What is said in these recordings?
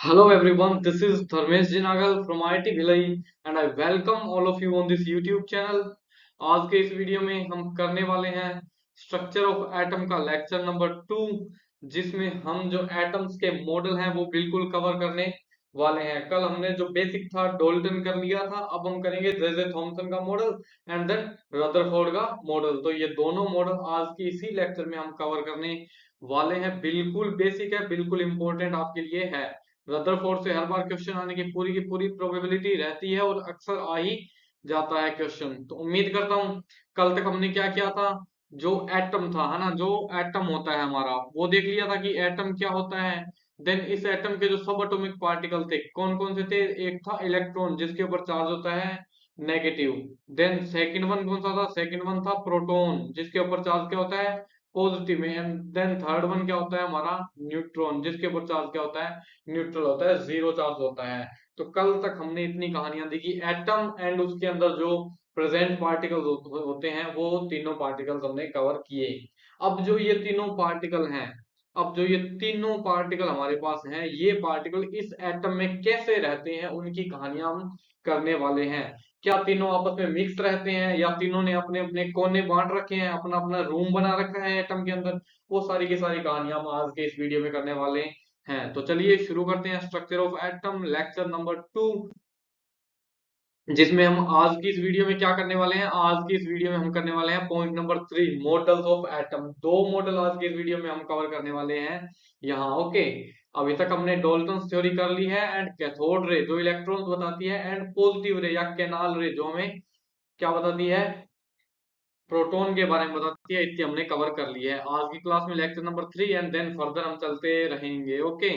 Hello everyone, this is Dharmesh Jinagal from IIT Bhilai and I welcome all of you on this YouTube channel. आज के इस video में हम करने वाले हैं स्ट्रक्चर ऑफ एटम का लेक्चर नंबर 2, जिसमें हम जो एटम्स के मॉडल हैं वो बिल्कुल कवर करने वाले हैं। कल हमने जो बेसिक था डोल्टन कर लिया था, अब हम करेंगे जे थॉमसन का मॉडल एंड देन रदरफोर्ड का मॉडल। तो ये दोनों मॉडल आज की इसी लेक्चर में हम कवर करने वाले हैं। बिल्कुल बेसिक है, बिल्कुल इंपॉर्टेंट आपके लिए है। रदरफोर्ड से हर बार क्वेश्चन आने की पूरी प्रोबेबिलिटी रहती है और अक्सर आ ही जाता है क्वेश्चन। तो उम्मीद करता हूं कल तक हमने क्या किया था, जो एटम था है ना, जो एटम होता है हमारा वो देख लिया था कि एटम क्या होता है। देन इस एटम के जो सब एटॉमिक पार्टिकल थे कौन कौन से थे, एक था इलेक्ट्रॉन जिसके ऊपर चार्ज होता है नेगेटिव। देन सेकंड वन कौन सा था, सेकंड वन था प्रोटॉन जिसके ऊपर चार्ज क्या होता है पॉजिटिव में। एंड देन थर्ड वन क्या होता है हमारा न्यूट्रॉन जिसके ऊपर चार्ज क्या होता है न्यूट्रल होता है, जीरो चार्ज होता है। तो कल तक हमने इतनी कहानियां देखी एटम एंड उसके अंदर जो प्रेजेंट पार्टिकल्स होते हैं वो तीनों पार्टिकल्स हमने कवर किए। अब जो ये तीनों पार्टिकल हैं, अब जो ये तीनों पार्टिकल हमारे पास हैं, ये पार्टिकल इस एटम में कैसे रहते हैं उनकी कहानियां हम करने वाले हैं। क्या तीनों आपस में मिक्स रहते हैं या तीनों ने अपने अपने कोने बांट रखे हैं, अपना अपना रूम बना रखा है एटम के अंदर, वो सारी की सारी कहानियां हम आज के इस वीडियो में करने वाले हैं। तो चलिए शुरू करते हैं structure of atom lecture number 2, जिसमें हम आज की इस वीडियो में क्या करने वाले हैं। आज की इस वीडियो में हम करने वाले हैं point number 3, models of atom. दो मॉडल आज की इस वीडियो में हम कवर करने वाले हैं यहाँ। ओके, अभी तक हमने डॉल्टन थ्योरी कर ली है एंड कैथोड रे जो इलेक्ट्रॉन्स बताती है, एंड पॉजिटिव रे या कैनाल रे जो हमें क्या बताती है, प्रोटॉन के बारे में बताती है। इतनी हमने कवर कर ली है आज की क्लास में lecture number 3, and then further हम चलते रहेंगे। ओके,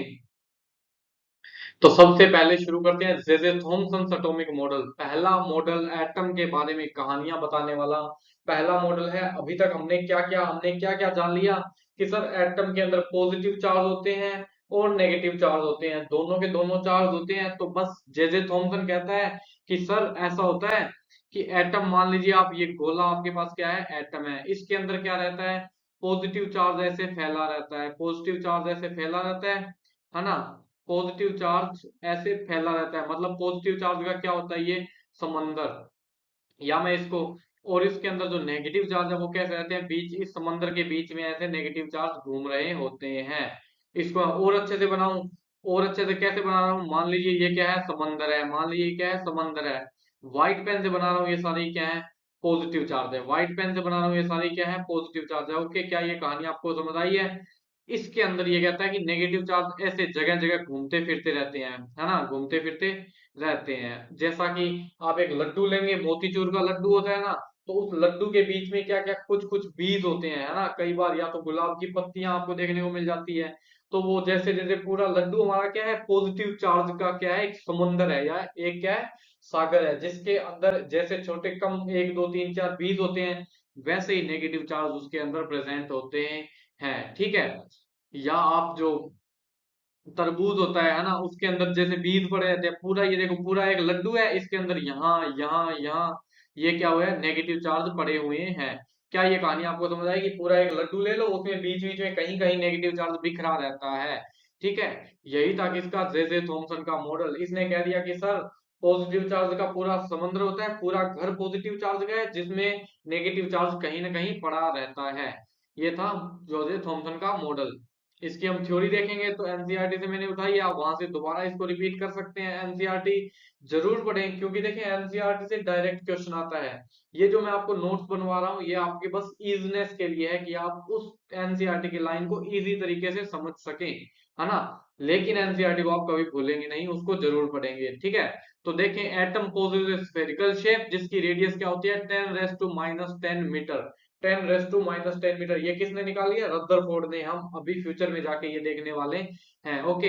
तो सबसे पहले शुरू करते हैं जे थॉमसन एटॉमिक मॉडल। पहला मॉडल एटम के बारे में कहानियां बताने वाला पहला मॉडल है। अभी तक हमने क्या क्या जान लिया कि सर एटम के अंदर पॉजिटिव चार्ज होते हैं और नेगेटिव चार्ज होते हैं, दोनों के दोनों चार्ज होते हैं। तो बस जे थॉमसन कहता है कि सर ऐसा होता है कि एटम, मान लीजिए आप ये गोला आपके पास क्या है एटम है, इसके अंदर क्या रहता है पॉजिटिव चार्ज ऐसे फैला रहता है, पॉजिटिव चार्ज ऐसे फैला रहता है ना। पॉजिटिव चार्ज ऐसे फैला रहता है, मतलब पॉजिटिव चार्ज का क्या होता है ये समंदर, या मैं इसको, और इसके अंदर जो नेगेटिव चार्ज है वो कैसे रहते हैं बीच, इस समंदर के बीच में ऐसे नेगेटिव चार्ज घूम रहे होते हैं। इसको और अच्छे से बनाऊं, और अच्छे से कैसे बना रहा हूं, मान लीजिए ये क्या है समंदर है, मान लीजिए क्या है समंदर है, व्हाइट पेन से बना रहा हूँ, ये सारी क्या है पॉजिटिव चार्ज है, व्हाइट पेन से बना रहा हूँ, ये सारी क्या है पॉजिटिव चार्ज है। ओके, क्या ये कहानी आपको समझ आई है। इसके अंदर ये कहता है कि नेगेटिव चार्ज ऐसे जगह जगह घूमते फिरते रहते हैं, है ना, घूमते फिरते रहते हैं। जैसा कि आप एक लड्डू लेंगे, मोतीचूर का लड्डू होता है ना, तो उस लड्डू के बीच में क्या क्या कुछ कुछ बीज होते हैं, है ना। कई बार या तो गुलाब की पत्तियां आपको देखने को मिल जाती है। तो वो जैसे जैसे पूरा लड्डू हमारा क्या है पॉजिटिव चार्ज का क्या है एक समुंदर है या एक क्या है सागर है, जिसके अंदर जैसे छोटे कम एक दो तीन चार बीज होते हैं, वैसे ही नेगेटिव चार्ज उसके अंदर प्रेजेंट होते हैं। ठीक है, या आप जो तरबूज होता है ना, उसके अंदर जैसे बीज पड़े रहते हैं, पूरा ये देखो पूरा एक लड्डू है, इसके अंदर यहाँ यहाँ यहाँ ये क्या हुआ है नेगेटिव चार्ज पड़े हुए हैं। क्या ये कहानी आपको समझ आएगी, पूरा एक लड्डू ले लो, उसमें बीच बीच में कहीं कहीं नेगेटिव चार्ज बिखरा रहता है। ठीक है, यही था किसका जे थॉमसन का मॉडल। इसने कह दिया कि सर पॉजिटिव चार्ज का पूरा समंदर होता है, पूरा घर पॉजिटिव चार्ज का है जिसमें नेगेटिव चार्ज कहीं ना कहीं पड़ा रहता है। ये था जोजे थॉमसन का मॉडल। इसकी हम थ्योरी देखेंगे तो एनसीईआरटी से मैंने उठाई है, आप वहां से दोबारा इसको रिपीट कर सकते हैं। एनसीईआरटी जरूर पढ़ें क्योंकि देखें एनसीईआरटी से डायरेक्ट क्वेश्चन आता है। ये जो मैं आपको नोट्स बनवा रहा हूँ ये आपके बस इजीनेस के लिए है कि आप उस एनसीईआरटी की लाइन को इजी तरीके से समझ सकें, है ना। लेकिन एनसीईआरटी को आप कभी भूलेंगे नहीं, उसको जरूर पढ़ेंगे। ठीक है, तो देखें एटम पोजेस स्फेरिकल शेप जिसकी रेडियस क्या होती है 10⁻⁻10 मीटर। 10⁻⁻10 मीटर, ये किसने निकाली है रदरफोर्ड ने। हम अभी फ्यूचर में जाके ये देखने वाले हैं। ओके,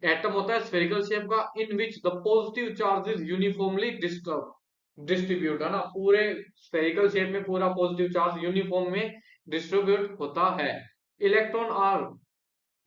एटम होता है स्फेरिकल शेप का in which the positive charge is uniformly distribute, है ना, पूरे स्फेरिकल शेप में पूरा पॉजिटिव चार्ज यूनिफॉर्म में डिस्ट्रीब्यूट होता है। Electron are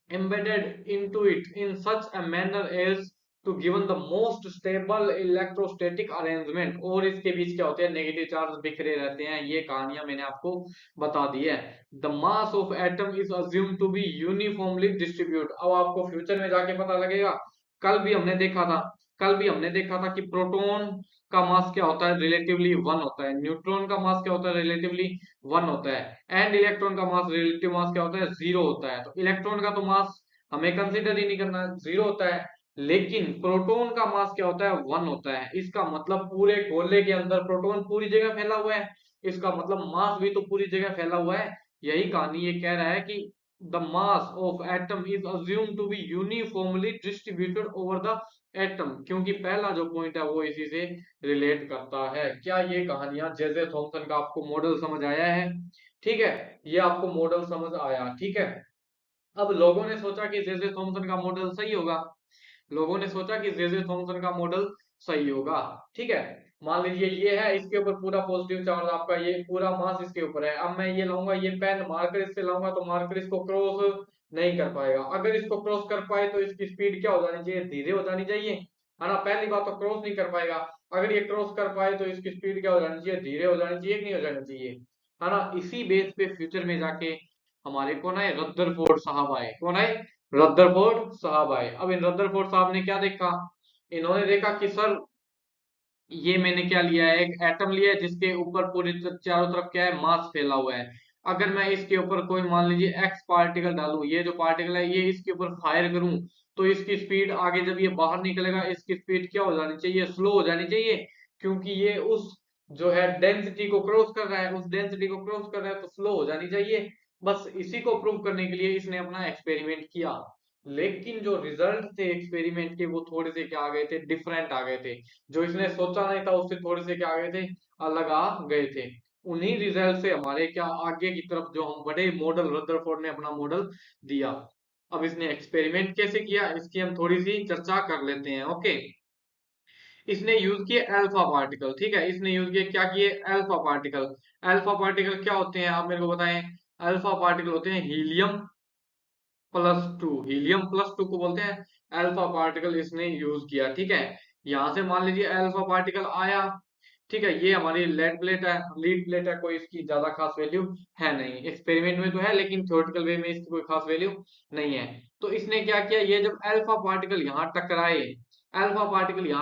embedded into it in such a manner as to given the most stable electrostatic arrangement, और इसके बीच क्या होते हैं, नेगेटिव चार्ज बिखरे रहते हैं। ये कहानियां मैंने आपको बता दी है। The mass of atom is assume to be uniformly distribute. अब आपको फ्यूचर में जाके पता लगेगा। कल भी हमने देखा था, कि प्रोटॉन का मास क्या होता है, रिलेटिवली वन होता है। न्यूट्रॉन का मास क्या होता है, रिलेटिवली वन होता है। एंड इलेक्ट्रॉन का मास, रिलेटिव मास क्या होता है, जीरो होता है। तो इलेक्ट्रॉन का तो मास हमें कंसिडर ही नहीं करना, जीरो होता है। लेकिन प्रोटॉन का मास क्या होता है, वन होता है। इसका मतलब पूरे गोले के अंदर प्रोटॉन पूरी जगह फैला हुआ है, इसका मतलब मास भी तो पूरी जगह फैला हुआ है। यही कहानी ये कह रहा है कि the mass of atom is assume to be uniformly distributed over the atom, क्योंकि पहला जो पॉइंट है वो इसी से रिलेट करता है। क्या ये कहानियां जे थॉमसन का आपको मॉडल समझ आया है? ठीक है, ये आपको मॉडल समझ आया, ठीक है। अब लोगों ने सोचा कि जे थॉमसन का मॉडल सही होगा, लोगों ने सोचा कि जे थॉमसन का मॉडल सही होगा, ठीक है। मान लीजिए ये है, इसके ऊपर पूरा पॉजिटिव चार्ज, आपका ये पूरा मास इसके ऊपर है। अब मैं ये लाऊंगा, ये पेन मार्कर इससे लाऊंगा, तो मार्कर इसको क्रॉस नहीं कर पाएगा। अगर इसको क्रॉस कर पाए तो इसकी स्पीड क्या हो जानी चाहिए, धीरे हो जानी चाहिए, है ना। पहली बात तो क्रॉस नहीं कर पाएगा। अगर ये क्रॉस कर पाए तो इसकी स्पीड क्या हो जानी चाहिए, धीरे हो जानी चाहिए, नहीं हो जानी चाहिए, है ना। इसी बेस पे फ्यूचर में जाके हमारे कौन आए, रदरफोर्ड साहब आए। कौन आए, रदरफोर्ड साहब आए। अब इन रदरफोर्ड साहब ने क्या देखा, इन्होंने देखा कि सर ये मैंने क्या लिया है, एक एटम लिया है जिसके ऊपर पूरी चारों तरफ क्या है, मास फैला हुआ है। अगर मैं इसके ऊपर कोई मान लीजिए एक्स पार्टिकल डालूं, ये जो पार्टिकल है ये इसके ऊपर फायर करूं, तो इसकी स्पीड आगे जब ये बाहर निकलेगा, इसकी स्पीड क्या हो जानी चाहिए, स्लो हो जानी चाहिए, क्योंकि ये उस जो है डेंसिटी को क्रॉस कर रहा है, उस डेंसिटी को क्रॉस कर रहा है, तो स्लो हो जानी चाहिए। बस इसी को प्रूव करने के लिए इसने अपना एक्सपेरिमेंट किया। लेकिन जो रिजल्ट थे एक्सपेरिमेंट के, वो थोड़े से क्या आ गए थे, डिफरेंट आ गए थे। जो इसने सोचा नहीं था उससे थोड़े से क्या आ गए थे, अलग आ गए थे। उन्हीं रिजल्ट से हमारे क्या आगे की तरफ जो हम बड़े मॉडल, रदरफोर्ड ने अपना मॉडल दिया। अब इसने एक्सपेरिमेंट कैसे किया, इसकी हम थोड़ी सी चर्चा कर लेते हैं, ओके। इसने यूज किए अल्फा पार्टिकल, ठीक है। इसने यूज किए, क्या किए, अल्फा पार्टिकल। अल्फा पार्टिकल क्या होते हैं, आप मेरे को बताएं। अल्फा पार्टिकल होते हैं helium plus two, helium plus two को बोलते हैं अल्फा पार्टिकल। इसने यूज किया, ठीक है। यहां से मान लीजिए अल्फा पार्टिकल आया, ठीक है। ये हमारी लेड प्लेट है, लीड प्लेट है, कोई इसकी ज्यादा खास वैल्यू है नहीं। एक्सपेरिमेंट में तो है, लेकिन थ्योरेटिकल वे में इसकी कोई खास वैल्यू नहीं है। तो इसने क्या किया, ये जब अल्फा पार्टिकल यहाँ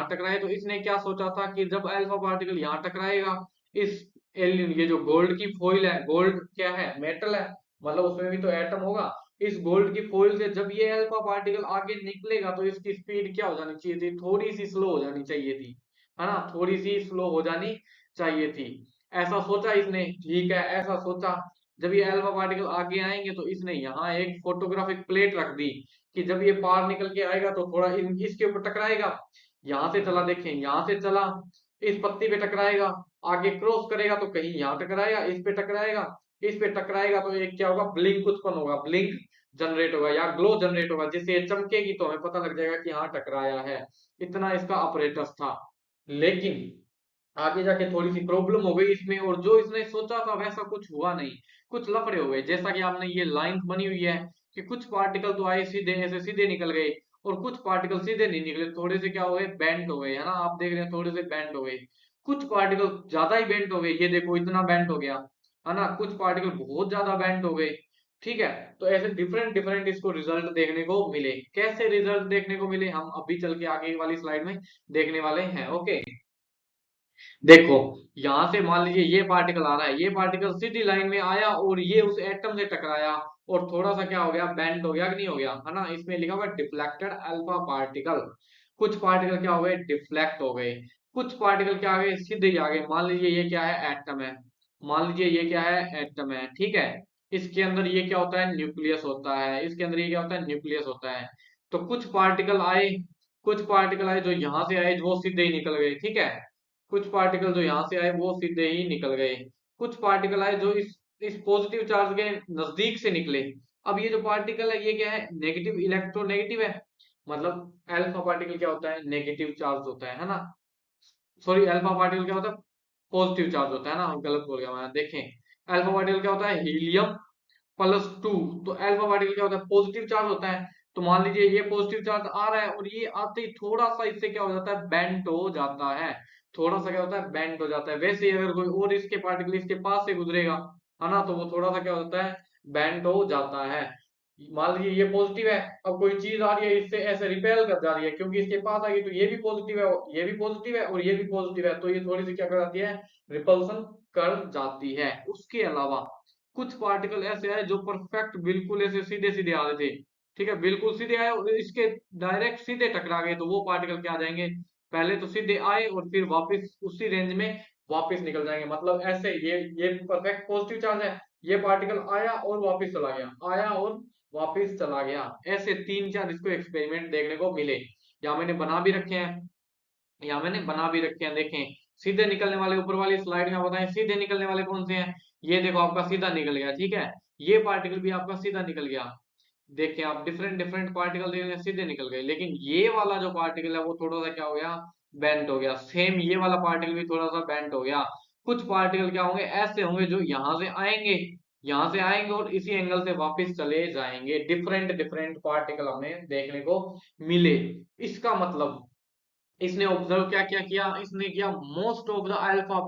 टकराए, तो इसने क्या सोचा था कि जब अल्फा पार्टिकल यहाँ टकराएगा, इस ये जो गोल्ड की फॉइल है, गोल्ड क्या है, मेटल है, मतलब उसमें भी तो एटम होगा। इस गोल्ड की फॉइल से जब ये अल्फा पार्टिकल आगे निकलेगा, तो इसकी स्पीड क्या हो जानी चाहिए थी, थोड़ी सी स्लो हो जानी चाहिए थी, है ना, थोड़ी सी स्लो हो जानी चाहिए थी। ऐसा सोचा इसने, ठीक है, ऐसा सोचा। जब ये अल्फा पार्टिकल आगे आएंगे, तो इसने यहाँ एक फोटोग्राफिक प्लेट रख दी कि जब ये पार निकल के आएगा तो थोड़ा इसके ऊपर टकराएगा। यहाँ से चला, देखें, यहाँ से चला, इस पत्ती पे टकराएगा, आगे क्रॉस करेगा तो कहीं यहाँ टकराएगा, इस पे टकराएगा, इस पे टकराएगा, तो एक क्या होगा, ब्लिंक उत्पन्न होगा, ब्लिंक जनरेट होगा या ग्लो जनरेट होगा, जिससे ये चमकेगी तो हमें पता लग जाएगा कि हाँ टकराया है। इतना इसका ऑपरेटस था। लेकिन आगे जाके थोड़ी सी प्रॉब्लम हो गई इसमें, और जो इसने सोचा था वैसा कुछ हुआ नहीं, कुछ लफड़े हो गए। जैसा कि आपने ये लाइन बनी हुई है कि कुछ पार्टिकल तो आए सीधे, ऐसे सीधे निकल गए, और कुछ पार्टिकल सीधे नहीं निकले, थोड़े से क्या हो गए, बेंड हो गए, है ना। आप देख रहे हैं थोड़े से बेंड हो गए। कुछ पार्टिकल ज्यादा ही बेंड हो गए, ये देखो इतना बेंड हो गया, है ना। कुछ पार्टिकल बहुत ज्यादा बेंड हो गए, ठीक है। तो ऐसे डिफरेंट डिफरेंट इसको रिजल्ट देखने को मिले। कैसे रिजल्ट देखने को मिले, हम अभी चल के आगे वाली स्लाइड में देखने वाले हैं, ओके। देखो, यहां से मान लीजिए ये पार्टिकल आ रहा है, ये पार्टिकल सीधी लाइन में आया और ये उस एटम से टकराया, और थोड़ा सा क्या हो गया, बेंड हो गया कि नहीं हो गया, है ना। इसमें लिखा हुआ है डिफ्लेक्टेड अल्फा पार्टिकल। कुछ पार्टिकल क्या हो गए, डिफ्लेक्ट हो गए। कुछ पार्टिकल क्या आ गए, सीधे ही आ गए। मान लीजिए ये क्या है, एटम है। मान लीजिए ये क्या है, एटम है, ठीक है। इसके अंदर ये क्या होता है, न्यूक्लियस होता है। इसके अंदर ये क्या होता है, न्यूक्लियस होता है। तो कुछ पार्टिकल आए जो यहाँ से आए, वो सीधे ही निकल गए, ठीक है। कुछ पार्टिकल जो यहाँ से आए वो सीधे ही निकल गए। कुछ पार्टिकल आए जो इस पॉजिटिव चार्ज के नजदीक से निकले। अब ये जो पार्टिकल है ये क्या है, नेगेटिव, इलेक्ट्रोनेगेटिव है। मतलब अल्फा पार्टिकल क्या होता है, नेगेटिव चार्ज होता है ना। सॉरी, अल्फा पार्टिकल क्या होता है, पॉजिटिव चार्ज होता है ना, गलत बोल गया मैं। देखें, अल्फा पार्टिकल क्या होता है, हीलियम प्लस टू। तो अल्फा पार्टिकल क्या होता है, पॉजिटिव चार्ज होता है। तो मान लीजिए ये पॉजिटिव चार्ज आ रहा है और ये आते ही थोड़ा सा इससे क्या हो जाता है, बेंट हो जाता है, थोड़ा सा क्या होता है, बेंट हो जाता है। वैसे ही अगर कोई और इसके पार्टिकल इसके पास से गुजरेगा, है ना, तो वो थोड़ा सा क्या होता है, बेंट हो जाता है। मान लीजिए ये पॉजिटिव है, अब कोई चीज आ रही है इससे ऐसे रिपेल कर जा रही है, क्योंकि इसके पास आ गई, तो ये भी पॉजिटिव है, ये भी पॉजिटिव है और ये भी पॉजिटिव है, तो ये थोड़ी सी क्या कर जाती है, रिपल्सन कर जाती है। उसके अलावा कुछ पार्टिकल ऐसे आए जो परफेक्ट बिल्कुल ऐसे सीधे सीधे आ रहे थे, ठीक है, बिल्कुल सीधे आए और इसके डायरेक्ट सीधे टकरा गए, तो वो पार्टिकल क्या आ जाएंगे, पहले तो सीधे आए और फिर वापस उसी रेंज में वापस निकल जाएंगे। मतलब ऐसे ये परफेक्ट पॉजिटिव चार्ज है, ये पार्टिकल आया और वापस चला गया, आया और वापस चला गया। ऐसे तीन चार इसको एक्सपेरिमेंट देखने को मिले, या मैंने बना भी रखे हैं, देखें। सीधे निकलने वाले ऊपर वाली स्लाइड में बताएं, सीधे निकलने वाले कौन से हैं। ये देखो आपका सीधा निकल गया, ठीक है, ये पार्टिकल भी आपका सीधा निकल गया। देखें आप, डिफरेंट डिफरेंट पार्टिकल देख रहे हैं, सीधे निकल गए, लेकिन ये वाला जो पार्टिकल है वो थोड़ा सा क्या हो गया, बेंट हो गया। सेम ये वाला पार्टिकल भी थोड़ा सा बेंट हो गया। कुछ पार्टिकल क्या होंगे, ऐसे होंगे जो यहाँ से आएंगे और इसी एंगल से वापस चले जाएंगे। डिफरेंट डिफरेंट पार्टिकल हमें देखने को मिले। इसका मतलब इसने ऑब्जर्व क्या क्या किया, इसने किया most of the alpha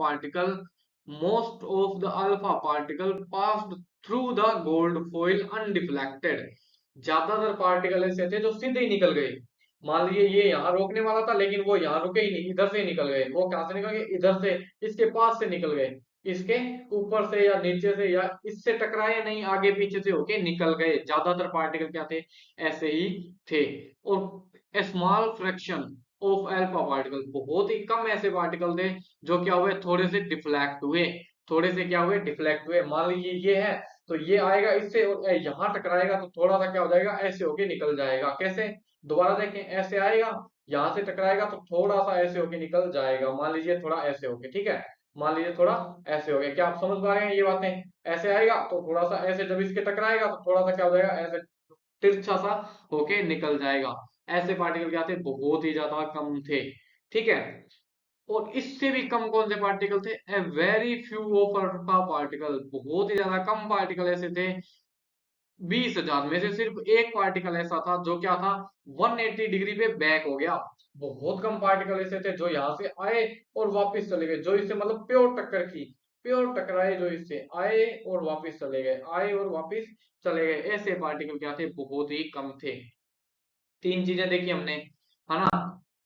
particle passed through the gold foil undeflected. ज्यादातर पार्टिकल ऐसे थे जो सीधे ही निकल गए। मान लीजिए ये यहाँ रोकने वाला था, लेकिन वो यहाँ रुके ही नहीं, इधर से ही निकल गए। वो कहाँ से निकल गए, इधर से, इसके पास से निकल गए, इसके ऊपर से या नीचे से या इससे टकराए नहीं, आगे पीछे से होके निकल गए। ज्यादातर पार्टिकल क्या थे, ऐसे ही थे। और small fraction of alpha particle, बहुत ही कम ऐसे पार्टिकल थे जो क्या हुए, थोड़े से डिफ्लेक्ट हुए, थोड़े से क्या हुए, डिफ्लेक्ट हुए। मान लीजिए ये है, तो ये आएगा इससे और यहाँ टकराएगा, तो थोड़ा सा क्या हो जाएगा, ऐसे होके निकल जाएगा। कैसे, दोबारा देखें, ऐसे आएगा, यहाँ से टकराएगा तो थोड़ा सा ऐसे होके निकल जाएगा। मान लीजिए थोड़ा ऐसे होके, ठीक है, मान लीजिए थोड़ा ऐसे हो गया। क्या आप समझ पा रहे हैं ये बातें। ऐसे आएगा तो थोड़ा सा ऐसे, जब इसके टकराएगा तो थोड़ा सा क्या हो जाएगा, ऐसे तिरछा सा होके निकल जाएगा। ऐसे पार्टिकल क्या थे, बहुत ही ज्यादा कम थे, ठीक है। और इससे भी कम कौन से पार्टिकल थे, a very few of alpha particle, बहुत ही ज्यादा कम पार्टिकल ऐसे थे। 20,000 में से सिर्फ एक पार्टिकल ऐसा था जो क्या था, 180 डिग्री पे बैक हो गया। बहुत कम पार्टिकल ऐसे थे जो यहाँ से आए और वापस चले गए, जो इससे मतलब प्योर टक्कर की, प्योर टकराए, जो इससे आए और वापस चले गए, आए और वापस चले गए। ऐसे पार्टिकल क्या थे, बहुत ही कम थे। तीन चीजें देखी हमने, है ना,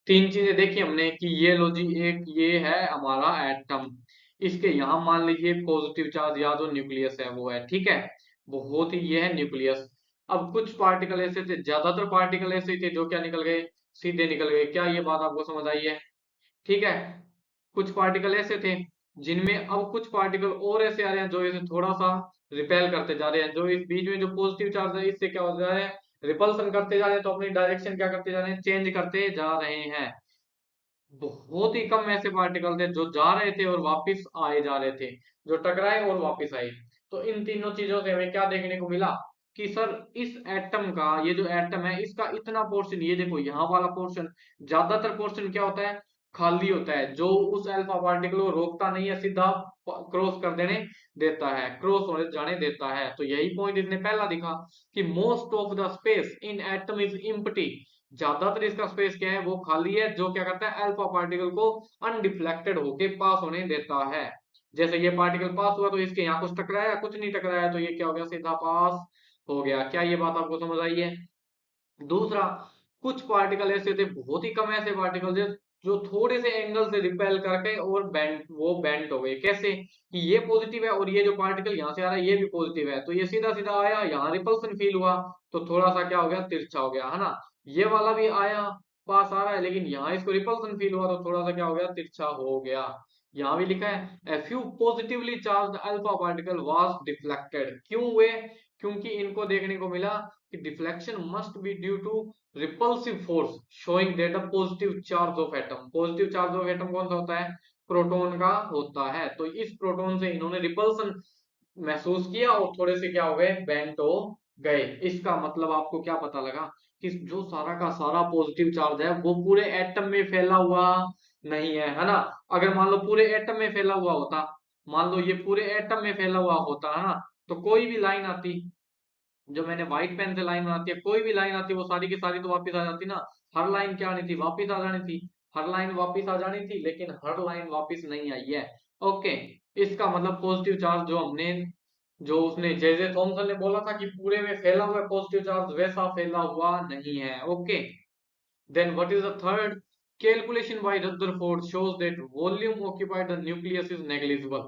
तीन चीजें देखी हमने कि ये लो जी, एक ये है हमारा एटम, इसके यहाँ मान लीजिए पॉजिटिव चार्ज या जो न्यूक्लियस है वो है, ठीक है, बहुत ही, ये है न्यूक्लियस। अब कुछ पार्टिकल ऐसे थे, ज्यादातर पार्टिकल ऐसे थे जो क्या निकल गए, सीधे निकल गए। क्या ये बात आपको समझ आई है, ठीक है। कुछ पार्टिकल ऐसे थे जिनमें, अब कुछ पार्टिकल और ऐसे आ रहे हैं जो इसे थोड़ा सा रिपेल करते जा रहे हैं, जो इस बीच में जो पॉजिटिव चार्ज है इससे क्या हो जा रहे हैं, रिपल्सन करते जा रहे हैं, तो अपनी डायरेक्शन क्या करते जा रहे हैं, चेंज करते जा रहे हैं। बहुत ही कम ऐसे पार्टिकल थे जो जा रहे थे और वापस आए जा रहे थे, जो टकराए और वापस आए। तो इन तीनों चीजों से हमें क्या देखने को मिला कि सर इस एटम का, ये जो एटम है इसका इतना पोर्शन, ये देखो यहाँ वाला पोर्शन, ज्यादातर पोर्शन क्या होता है, खाली होता है, जो उस अल्फा पार्टिकल को रोकता नहीं है, सीधा क्रॉस कर देने देता है, क्रॉस होने जाने देता है। तो यही पॉइंट इसने पहला दिखा कि most of the space in atom is empty, ज्यादातर इसका स्पेस क्या है, वो खाली है, जो क्या करता है, अल्फा पार्टिकल को अनडिफ्लेक्टेड होके पास होने देता है। जैसे ये पार्टिकल पास हुआ तो इसके यहाँ कुछ टकराया, कुछ नहीं टकराया, तो ये क्या हो गया, सीधा पास हो गया। क्या ये बात आपको समझ आई है। दूसरा, कुछ पार्टिकल ऐसे थे, बहुत ही कम ऐसे पार्टिकल थे जो थोड़े से एंगल से रिपेल करके और बेंट हो गए। कैसे कि ये पॉजिटिव है और ये जो पार्टिकल यहाँ से आ रहा है ये भी पॉजिटिव है, तो ये सीधा सीधा आया, यहाँ रिपल्सन फील हुआ, तो थोड़ा सा क्या हो गया, तिरछा हो गया, है ना। ये वाला भी आया, पास आ रहा है, लेकिन यहाँ इसको रिपल्सन फील हुआ, तो थोड़ा सा क्या हो गया, तिरछा हो गया। यहाँ भी लिखा है a few positively charged alpha particle was deflected। क्यों हुए, क्योंकि इनको देखने को मिला कि deflection must be due to repulsive force showing that a positive charge of atom. Positive charge of atom कौन सा होता है, प्रोटॉन का होता है। तो इस प्रोटॉन से इन्होंने रिपल्सन महसूस किया और थोड़े से क्या हो गए, बेंट हो गए। इसका मतलब आपको क्या पता लगा कि जो सारा का सारा पॉजिटिव चार्ज है वो पूरे एटम में फैला हुआ नहीं है ना। अगर मान लो पूरे एटम में फैला हुआ होता, मान लो ये पूरे एटम में फैला हुआ होता, है ना, तो कोई भी लाइन आती, जो मैंने व्हाइट पेन से लाइन बनाती है, कोई भी लाइन आती है वो सारी की सारी तो वापस आ जाती ना। हर लाइन क्या आनी थी, वापस आ जानी थी। हर लाइन वापस आ जानी थी, लेकिन हर लाइन वापस नहीं आई है। ओके, इसका मतलब पॉजिटिव चार्ज जो हमने, जो उसने जे जे थॉमसन ने बोला था कि पूरे में फैला हुआ है पॉजिटिव चार्ज, वैसा फैला हुआ नहीं है। Okay, then what is the third, calculation by Rutherford shows that volume occupied the nucleus is negligible.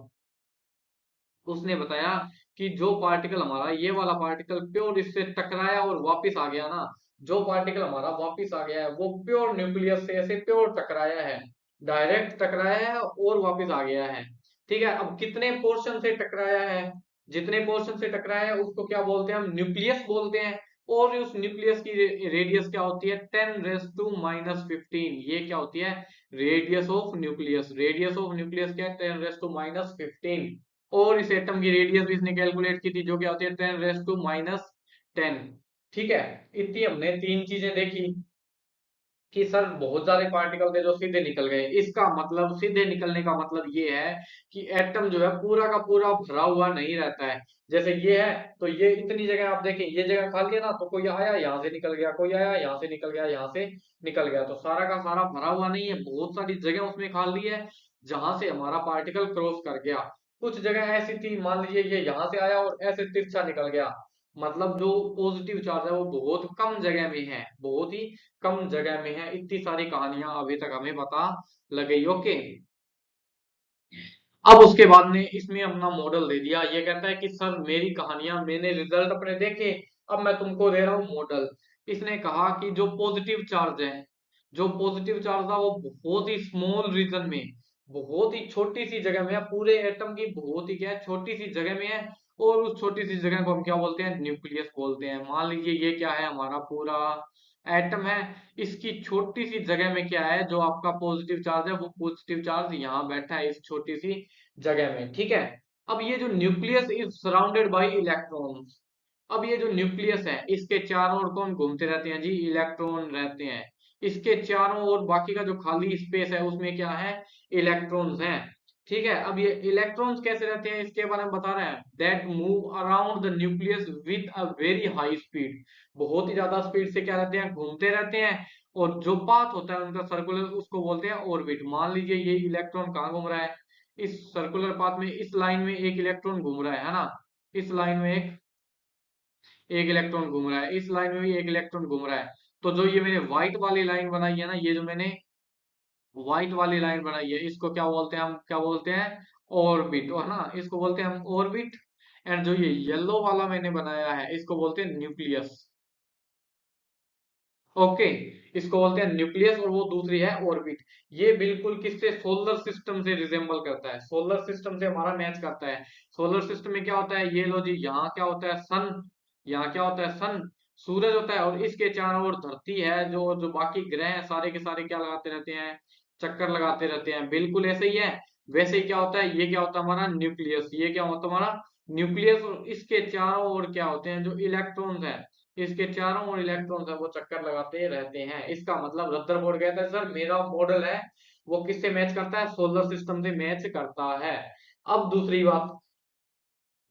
उसने बताया कि जो पार्टिकल हमारा, ये वाला पार्टिकल प्योर इससे टकराया और वापस आ गया ना, जो पार्टिकल हमारा वापस आ गया है वो प्योर न्यूक्लियस से ऐसे प्योर टकराया है, डायरेक्ट टकराया है और वापस आ गया है। ठीक है, अब कितने पोर्शन से टकराया है, जितने पोर्शन से टकराया है उसको क्या बोलते हैं, हम न्यूक्लियस बोलते हैं। और उस न्यूक्लियस की रेडियस क्या होती है, 10⁻⁻15। ये क्या होती है, radius of nucleus. Radius of nucleus क्या है, 10⁻15। और इस एटम की रेडियस भी इसने कैलकुलेट की थी, जो क्या होती है 10⁻10। ठीक है, इतनी हमने तीन चीजें देखी कि सर बहुत सारे पार्टिकल थे जो सीधे निकल गए। इसका मतलब, सीधे निकलने का मतलब ये है कि एटम जो है पूरा का पूरा भरा हुआ नहीं रहता है। जैसे ये है, तो ये इतनी जगह आप देखें, ये जगह खाली है ना, तो कोई आया यहाँ से निकल गया, कोई आया यहाँ से निकल गया, यहाँ से निकल गया, तो सारा का सारा भरा हुआ नहीं है। बहुत सारी जगह उसमें खाली है जहां से हमारा पार्टिकल क्रॉस कर गया। कुछ जगह ऐसी थी, मान लीजिए ये यहाँ से आया और ऐसे तिरछा निकल गया। मतलब जो पॉजिटिव चार्ज है वो बहुत कम जगह में है, बहुत ही कम जगह में है। इतनी सारी कहानियां अभी तक हमें पता लग गई। ओके, अब उसके बाद ने इसमें अपना मॉडल दे दिया। ये कहता है कि सर मेरी कहानियां, मैंने रिजल्ट अपने देखे, अब मैं तुमको दे रहा हूँ मॉडल। इसने कहा कि जो पॉजिटिव चार्ज है, जो पॉजिटिव चार्ज था वो बहुत ही स्मॉल रीजन में, बहुत ही छोटी सी जगह में है, पूरे एटम की बहुत ही क्या है, छोटी सी जगह में है। और उस छोटी सी जगह को हम क्या बोलते हैं, न्यूक्लियस बोलते हैं। मान लीजिए ये क्या है, हमारा पूरा एटम है। इसकी छोटी सी जगह में क्या है, जो आपका पॉजिटिव चार्ज है, वो पॉजिटिव चार्ज यहाँ बैठा है इस छोटी सी जगह में। ठीक है, अब ये जो nucleus is surrounded by electrons. अब ये जो न्यूक्लियस है, इसके चारों ओर कौन घूमते रहते हैं जी, इलेक्ट्रॉन रहते हैं। इसके चारों ओर बाकी का जो खाली स्पेस है उसमें क्या है, इलेक्ट्रॉन्स हैं। ठीक है, अब ये इलेक्ट्रॉन्स कैसे रहते हैं इसके बारे में बता रहे हैं, that move around the nucleus with a very high speed. बहुत ही ज्यादा स्पीड से क्या रहते हैं, घूमते रहते हैं। और जो पाथ होता है उनका सर्कुलर, उसको बोलते हैं ऑर्बिट। मान लीजिए ये इलेक्ट्रॉन कहाँ घूम रहा है, इस सर्कुलर पाथ में, इस लाइन में एक इलेक्ट्रॉन घूम रहा है ना, इस लाइन में एक एक इलेक्ट्रॉन घूम रहा है, इस लाइन में भी एक इलेक्ट्रॉन घूम रहा है। तो जो ये मैंने व्हाइट वाली लाइन बनाई है ना, ये जो मैंने व्हाइट वाली लाइन बनाई है, इसको क्या बोलते हैं, हम क्या बोलते हैं, ऑर्बिट, है ना, इसको बोलते हैं हम ऑर्बिट। एंड जो ये येलो वाला मैंने बनाया है, इसको बोलते हैं न्यूक्लियस। ओके, इसको बोलते हैं न्यूक्लियस और वो दूसरी है ऑर्बिट। ये बिल्कुल किससे, सोलर सिस्टम से रिजेंबल करता है, सोलर सिस्टम से हमारा मैच करता है। सोलर सिस्टम में क्या होता है, ये लो जी, यहाँ क्या होता है, सन। यहाँ क्या होता है, सन, सूरज होता है। और इसके चारों ओर धरती है, जो जो बाकी ग्रह हैं सारे के सारे क्या लगाते रहते हैं, चक्कर लगाते रहते हैं। बिल्कुल ऐसे ही है। वैसे ही क्या होता है, ये क्या होता है हमारा न्यूक्लियस, ये क्या होता है हमारा न्यूक्लियस। और इसके चारों ओर क्या होते हैं, जो इलेक्ट्रॉन्स हैं, इसके चारों ओर इलेक्ट्रॉन्स है वो चक्कर लगाते रहते हैं। इसका मतलब रदरफोर्ड कहता है सर मेरा मॉडल है वो किससे मैच करता है, सोलर सिस्टम से मैच करता है। अब दूसरी बात,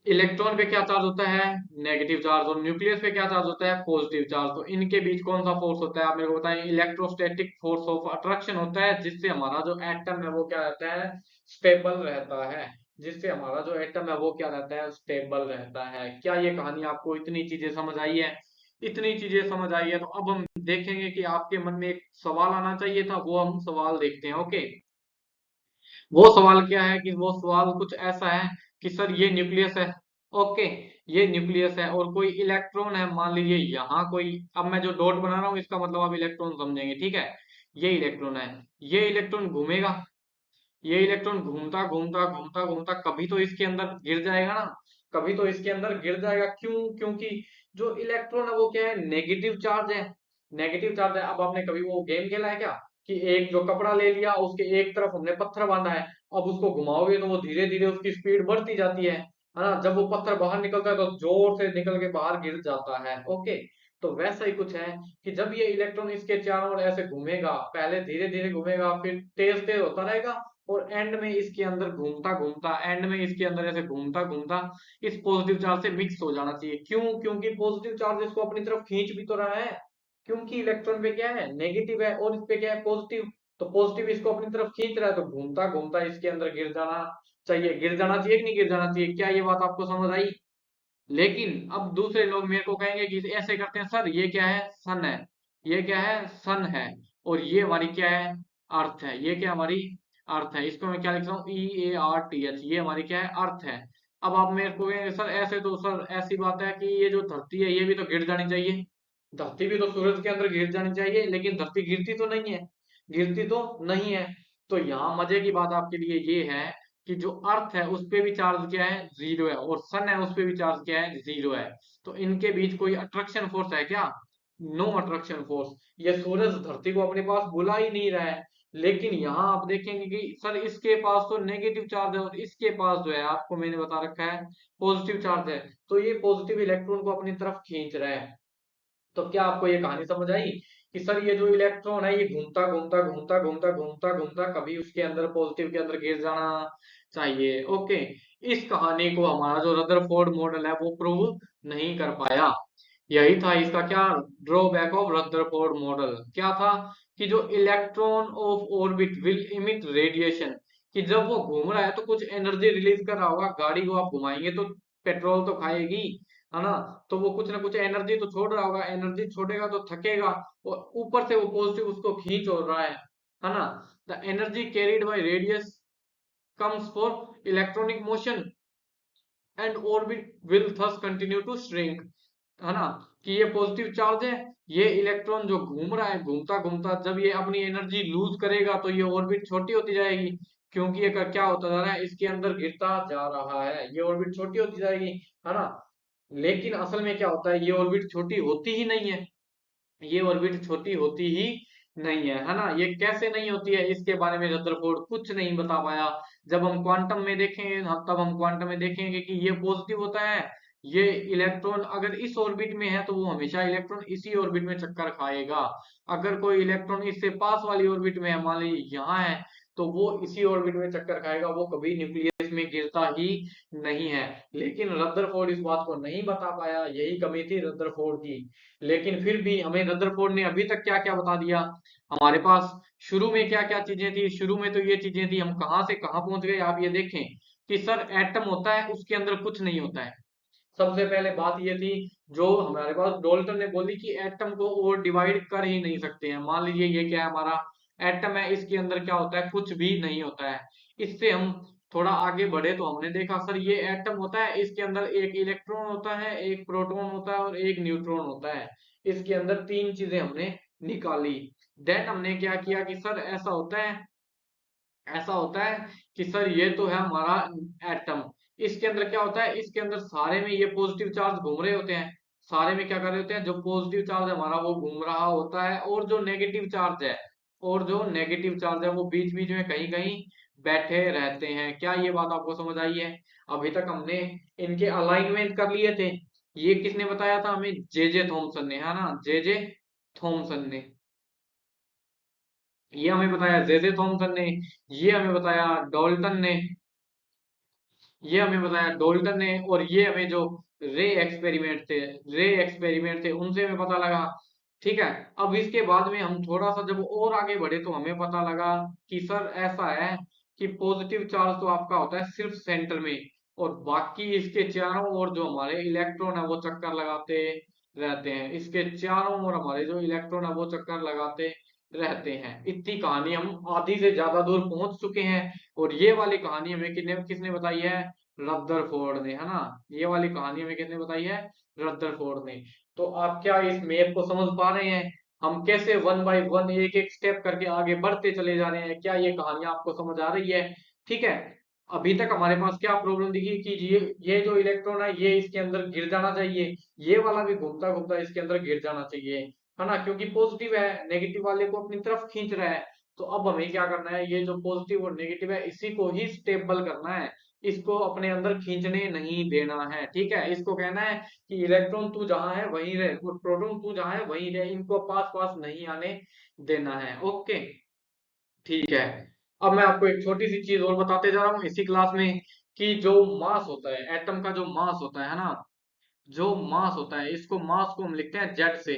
इलेक्ट्रॉन पे क्या चार्ज होता है, नेगेटिव चार्ज, और न्यूक्लियस पे क्या चार्ज होता है, पॉजिटिव चार्ज। तो इनके बीच कौन सा फोर्स होता है, आप मेरे को बताएं। इलेक्ट्रोस्टैटिक फोर्स ऑफ अट्रैक्शन होता है, जिससे हमारा जो एटम है वो क्या रहता है, स्टेबल रहता है। जिससे हमारा जो एटम है वो क्या रहता है, स्टेबल रहता है। क्या ये कहानी आपको इतनी चीजें समझ आई है, इतनी चीजें समझ आई है, तो अब हम देखेंगे कि आपके मन में एक सवाल आना चाहिए था, वो हम सवाल देखते हैं। ओके, वो सवाल क्या है, कि वो सवाल कुछ ऐसा है कि सर ये न्यूक्लियस है। ओके, ये न्यूक्लियस है और कोई इलेक्ट्रॉन है, मान लीजिए यहाँ कोई, अब मैं जो डॉट बना रहा हूँ इसका मतलब आप इलेक्ट्रॉन समझेंगे। ठीक है, ये इलेक्ट्रॉन है, ये इलेक्ट्रॉन घूमेगा, ये इलेक्ट्रॉन घूमता घूमता घूमता घूमता कभी तो इसके अंदर गिर जाएगा ना, कभी तो इसके अंदर गिर जाएगा। क्यों, क्योंकि जो इलेक्ट्रॉन है वो क्या है, नेगेटिव चार्ज है, नेगेटिव चार्ज है। अब आपने कभी वो गेम खेला है क्या, कि एक जो कपड़ा ले लिया, उसके एक तरफ हमने पत्थर बांधा है, अब उसको घुमाओगे तो वो धीरे धीरे उसकी स्पीड बढ़ती जाती है ना। जब वो पत्थर बाहर निकलता है तो जोर से निकल के बाहर गिर जाता है। ओके, तो वैसा ही कुछ है कि जब ये इलेक्ट्रॉन इसके चारों ओर ऐसे घूमेगा, पहले धीरे धीरे घूमेगा, फिर तेज तेज होता रहेगा, और एंड में इसके अंदर घूमता घूमता, एंड में इसके अंदर ऐसे घूमता घूमता इस पॉजिटिव चार्ज से मिक्स हो जाना चाहिए। क्यों? क्योंकि पॉजिटिव चार्ज इसको अपनी तरफ खींच भी तो रहा है, क्योंकि इलेक्ट्रॉन पे क्या है, नेगेटिव है, और इस पे क्या है, पॉजिटिव। तो पॉजिटिव इसको अपनी तरफ खींच रहा है, तो घूमता घूमता इसके अंदर गिर जाना चाहिए। गिर जाना चाहिए कि नहीं गिर जाना चाहिए? क्या ये बात आपको समझ आई? लेकिन अब दूसरे लोग मेरे को कहेंगे कि ऐसे करते हैं सर, ये क्या है, सन है, ये क्या है, सन है, और ये हमारी क्या है, अर्थ है, ये क्या हमारी अर्थ है। इसको मैं क्या लिख रहा हूँ, EARTH, ये हमारी क्या है, अर्थ है। अब आप मेरे को कहेंगे सर ऐसे तो, सर ऐसी बात है कि ये जो धरती है ये भी तो गिर जानी चाहिए, धरती भी तो सूरज के अंदर गिर जानी चाहिए, लेकिन धरती गिरती तो नहीं है, गिरती तो नहीं है। तो यहाँ मजे की बात आपके लिए ये है कि जो अर्थ है उस पे भी चार्ज क्या है, जीरो है, और सन है उस पे भी चार्ज क्या है, जीरो है। तो इनके बीच कोई अट्रैक्शन फोर्स है क्या? No attraction force. ये सूरज धरती को अपने पास बुला ही नहीं रहा है। लेकिन यहाँ आप देखेंगे कि सर इसके पास तो नेगेटिव चार्ज है, और इसके पास जो है, आपको मैंने बता रखा है, पॉजिटिव चार्ज है। तो ये पॉजिटिव इलेक्ट्रॉन को अपनी तरफ खींच रहा है। तो क्या आपको ये कहानी समझ आई कि सर ये जो इलेक्ट्रॉन है ये घूमता घूमता घूमता घूमता घूमता घूमता कभी उसके अंदर, पॉजिटिव के अंदर गिर जाना चाहिए। ओके, इस कहानी को हमारा जो रदरफोर्ड मॉडल है वो प्रूव नहीं कर पाया। यही था इसका क्या, ड्रॉबैक ऑफ रदरफोर्ड मॉडल। क्या था कि जो electron of orbit will emit radiation, कि जब वो घूम रहा है तो कुछ एनर्जी रिलीज कर रहा होगा। गाड़ी को आप घुमाएंगे तो पेट्रोल तो खाएगी, है ना? तो वो कुछ ना कुछ एनर्जी तो छोड़ रहा होगा, एनर्जी छोड़ेगा तो थकेगा, और ऊपर से वो पॉजिटिव उसको खींच हो रहा है ना? The energy carried by radius comes for electronic motion and orbit will thus continue to shrink, है ना? कि ये पॉजिटिव चार्ज है, ये इलेक्ट्रॉन जो घूम रहा है, घूमता घूमता जब ये अपनी एनर्जी लूज करेगा तो ये ऑर्बिट छोटी होती जाएगी, क्योंकि ये क्या होता जा रहा है, इसके अंदर गिरता जा रहा है, ये ऑर्बिट छोटी होती जाएगी, है ना? लेकिन असल में क्या होता है, ये ऑर्बिट छोटी होती ही नहीं है, ये ऑर्बिट छोटी होती ही नहीं है ना? ये कैसे नहीं होती है, इसके बारे में रदरफोर्ड कुछ नहीं बता पाया। जब हम क्वांटम में देखेंगे तब हम क्वांटम में देखेंगे कि ये पॉजिटिव होता है, ये इलेक्ट्रॉन अगर इस ऑर्बिट में है तो वो हमेशा इलेक्ट्रॉन इसी ऑर्बिट में चक्कर खाएगा। अगर कोई इलेक्ट्रॉन इससे पास वाली ऑर्बिट में है, मान लीजिए यहाँ है, तो वो इसी ऑर्बिट में चक्कर खाएगा, वो कभी न्यूक्लियस में गिरता ही नहीं है। लेकिन रदरफोर्ड इस बात को नहीं बता पाया, यही कमी थी रदरफोर्ड की। लेकिन फिर भी हमें रदरफोर्ड ने अभी तक क्या क्या बता दिया। हमारे पास शुरू में क्या क्या चीजें थी, शुरू में तो ये चीजें थी, हम कहाँ से कहाँ पहुंच गए आप ये देखें कि सर एटम होता है उसके अंदर कुछ नहीं होता है। सबसे पहले बात ये थी, जो हमारे पास डोल्टन ने बोली कि एटम को और डिवाइड कर ही नहीं सकते हैं। मान लीजिए ये क्या है, हमारा एटम है, इसके अंदर क्या होता है, कुछ भी नहीं होता है। इससे हम थोड़ा आगे बढ़े तो हमने देखा सर ये एटम होता है, इसके अंदर एक इलेक्ट्रॉन होता है, एक प्रोटॉन होता है, और एक न्यूट्रॉन होता है। इसके अंदर तीन चीजें हमने निकाली। देन हमने क्या किया कि सर ऐसा होता है कि सर ये तो है हमारा एटम, इसके अंदर क्या होता है, इसके अंदर सारे में ये पॉजिटिव चार्ज घूम रहे होते हैं। सारे में क्या कर रहे होते हैं, जो पॉजिटिव चार्ज है हमारा वो घूम रहा होता है, और जो नेगेटिव चार्ज है, वो बीच बीच में कहीं कहीं बैठे रहते हैं। क्या ये बात आपको समझ आई है? अभी तक हमने इनके अलाइनमेंट कर लिए थे। ये किसने बताया था हमें? जे जे थॉमसन ने, है ना? जे जे थॉमसन ने ये हमें बताया, जे जे थॉमसन ने ये हमें बताया, डॉल्टन ने ये हमें बताया, डोल्टन ने, और ये हमें जो रे एक्सपेरिमेंट थे उनसे हमें पता लगा। ठीक है, अब इसके बाद में हम थोड़ा सा जब और आगे बढ़े तो हमें पता लगा कि सर ऐसा है कि पॉजिटिव चार्ज तो आपका होता है सिर्फ सेंटर में, और बाकी इसके चारों ओर जो हमारे इलेक्ट्रॉन है वो चक्कर लगाते रहते हैं, इसके चारों ओर हमारे जो इलेक्ट्रॉन है वो चक्कर लगाते रहते हैं। इतनी कहानी हम आधी से ज्यादा दूर पहुंच चुके हैं, और ये वाली कहानी हमें किसने किसने बताई है? रदरफोर्ड ने, है ना? ये वाली कहानी हमें किसने बताई है? रदरफोर्ड ने। तो आप क्या इस मैप को समझ पा रहे हैं? हम कैसे वन बाय वन, एक एक स्टेप करके आगे बढ़ते चले जा रहे हैं? क्या ये कहानी आपको समझ आ रही है? ठीक है, अभी तक हमारे पास क्या प्रॉब्लम दिखी कि ये जो इलेक्ट्रॉन है ये इसके अंदर गिर जाना चाहिए, ये वाला भी घूमता घूमता इसके अंदर गिर जाना चाहिए, है ना? क्योंकि पॉजिटिव है, नेगेटिव वाले को अपनी तरफ खींच रहा है। तो अब हमें क्या करना है, ये जो पॉजिटिव और नेगेटिव है इसी को ही स्टेबल करना है, इसको अपने अंदर खींचने नहीं देना है। ठीक है, इसको कहना है कि इलेक्ट्रॉन तू जहां है वहीं रहे, प्रोटॉन तू जहां है वहीं रहे, इनको पास पास नहीं आने देना है। ओके, ठीक है। अब मैं आपको एक छोटी सी चीज और बताते जा रहा हूँ इसी क्लास में, कि जो मास होता है एटम का, जो मास होता है ना, जो मास होता है, इसको मास को हम लिखते हैं जेड से।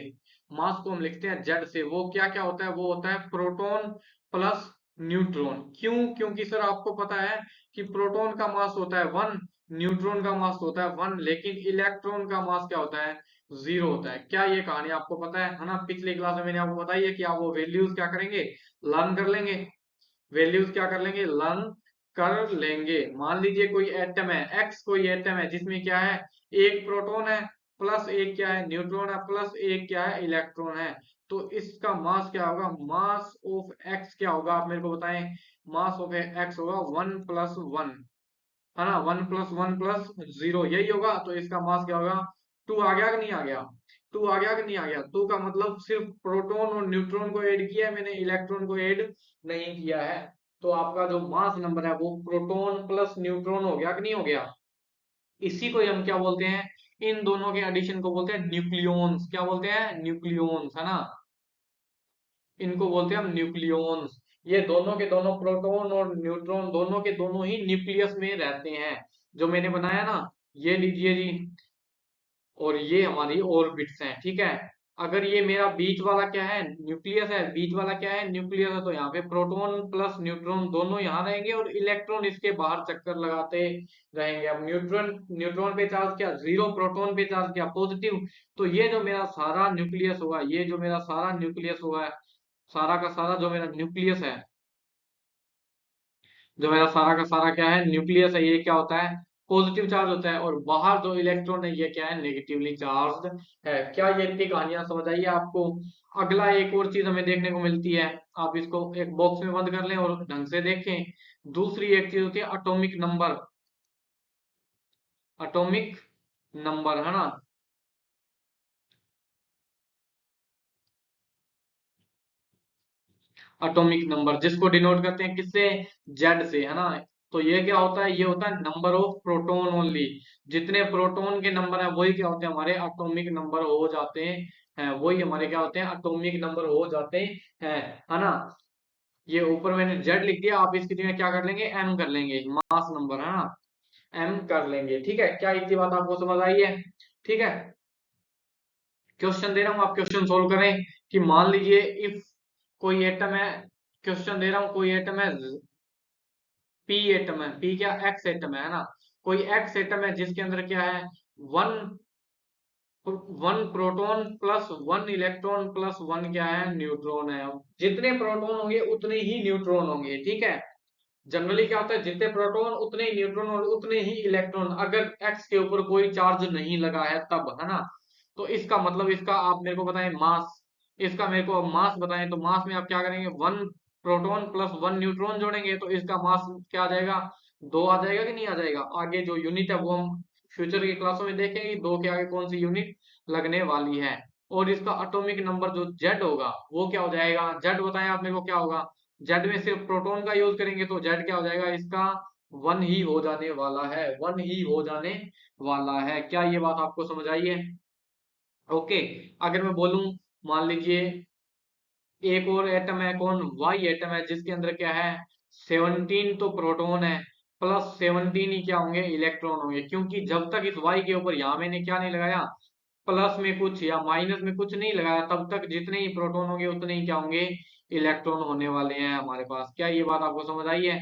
मास को हम लिखते हैं जेड से। वो क्या क्या होता है? वो होता है प्रोटॉन प्लस न्यूट्रॉन। क्यों? क्योंकि सर आपको पता है कि प्रोटॉन का मास होता है 1, न्यूट्रॉन का मास होता है 1, लेकिन इलेक्ट्रॉन का मास क्या होता है? 0 होता है। क्या ये कहानी आपको पता है ना? पिछली क्लास में मैंने आपको बताई है कि आप वो वैल्यूज क्या करेंगे, लर्न कर लेंगे। वैल्यूज क्या कर लेंगे? लर्न कर लेंगे। मान लीजिए कोई एटम है एक्स, कोई एटम है जिसमें क्या है, एक प्रोटॉन है, प्लस एक क्या है, न्यूट्रॉन है, प्लस एक क्या है, इलेक्ट्रॉन है। तो इसका मास क्या होगा? मास ऑफ एक्स क्या होगा, आप मेरे को बताएं। मास ऑफ एक्स होगा 1+1, है ना? 1+1+0 यही होगा। तो इसका मास क्या होगा? 2 आ गया कि नहीं आ गया? 2 आ गया कि नहीं आ गया? 2 का मतलब सिर्फ प्रोटॉन और न्यूट्रॉन को ऐड किया है मैंने, इलेक्ट्रॉन को ऐड नहीं किया है। तो आपका जो मास नंबर है वो प्रोटॉन प्लस न्यूट्रॉन हो गया कि नहीं हो गया? इसी को ही हम क्या बोलते हैं? इन दोनों के एडिशन को बोलते हैं न्यूक्लियॉन्स। क्या बोलते हैं? न्यूक्लियॉन्स, है ना? इनको बोलते हैं हम न्यूक्लियॉन्स। ये दोनों के दोनों, प्रोटॉन और न्यूट्रॉन, दोनों के दोनों ही न्यूक्लियस में रहते हैं। जो मैंने बनाया ना, ये लीजिए जी, और ये हमारी ऑर्बिट्स हैं, ठीक है। अगर ये मेरा बीच वाला क्या है, न्यूक्लियस है, बीच वाला क्या है, न्यूक्लियस है, तो यहाँ पे प्रोटॉन प्लस न्यूट्रॉन दोनों यहाँ रहेंगे और इलेक्ट्रॉन इसके बाहर चक्कर लगाते रहेंगे। अब न्यूट्रॉन न्यूट्रॉन पे चार्ज क्या 0, प्रोटॉन पे चार्ज क्या पॉजिटिव। तो ये जो मेरा सारा न्यूक्लियस होगा, ये जो मेरा सारा न्यूक्लियस होगा, सारा का सारा जो मेरा न्यूक्लियस है, जो मेरा सारा का सारा क्या है, न्यूक्लियस है, ये क्या होता है? पॉजिटिव चार्ज होता है। और बाहर जो इलेक्ट्रॉन है ये क्या है? नेगेटिवली चार्ज है। क्या ये इतनी कहानियां समझ आई है आपको? अगला एक और चीज हमें देखने को मिलती है, आप इसको एक बॉक्स में बंद कर लें और ढंग से देखें। दूसरी एक चीज होती है एटॉमिक नंबर। एटॉमिक नंबर, है ना? एटॉमिक नंबर जिसको डिनोट करते हैं किससे? जेड से, है ना? तो ये क्या होता है? ये होता है नंबर ऑफ प्रोटॉन ओनली। जितने प्रोटॉन के नंबर है वही क्या होते हैं? हमारे एटॉमिक नंबर हो जाते हैं। वही हमारे क्या होते हैं? एटॉमिक नंबर हो जाते हैं, है ना? ये ऊपर मैंने जेड लिख दिया, आप इसकी जगह क्या कर लेंगे? एम कर लेंगे, मास नंबर, है ना? एम कर लेंगे, ठीक है। क्या इतनी बात आपको समझ आई है? ठीक है। क्वेश्चन दे रहा हूँ, आप क्वेश्चन सोल्व करें। कि मान लीजिए इफ कोई एटम है, क्वेश्चन दे रहा हूँ, कोई एटम है, पी एटम है, पी क्या, एक्स एटम है ना? कोई एक्स एटम है जिसके अंदर क्या है, one one proton plus one electron plus one क्या है, न्यूट्रॉन है। जितने प्रोटॉन होंगे उतने ही न्यूट्रॉन होंगे, ठीक है। जनरली क्या होता है, जितने प्रोटॉन उतने ही न्यूट्रॉन और उतने ही इलेक्ट्रॉन, अगर एक्स के ऊपर कोई चार्ज नहीं लगा है तब, है ना? तो इसका मतलब, इसका आप मेरे को बताएं मास, इसका मेरे को मास बताएं। तो मास में आप क्या करेंगे, one proton plus one neutron जोड़ेंगे तो इसका मास क्या आ जाएगा, 2 आ जाएगा कि नहीं आ जाएगा? आगे जो यूनिट है वो हम फ्यूचर की क्लासों में देखेंगे, 2 के आगे कौन सी यूनिट लगने वाली है। और इसका एटॉमिक नंबर जो जेड होगा वो क्या हो जाएगा? जेड बताएं आप मेरे को क्या होगा? जेड में सिर्फ प्रोटॉन का यूज करेंगे तो जेड क्या हो जाएगा इसका? 1 ही हो जाने वाला है, 1 ही हो जाने वाला है। क्या ये बात आपको समझ आई है? ओके। अगर मैं बोलूं, मान लीजिए एक और एटम है, कौन, वाई एटम है, जिसके अंदर क्या है, 17 तो प्रोटॉन है, प्लस 17 ही क्या होंगे, इलेक्ट्रॉन होंगे। क्योंकि जब तक इस वाई के ऊपर यहाँ मैंने क्या नहीं लगाया, प्लस में कुछ या माइनस में कुछ नहीं लगाया, तब तक जितने ही प्रोटॉन होंगे उतने ही क्या होंगे, इलेक्ट्रॉन होने वाले हैं हमारे पास। क्या ये बात आपको समझ आई है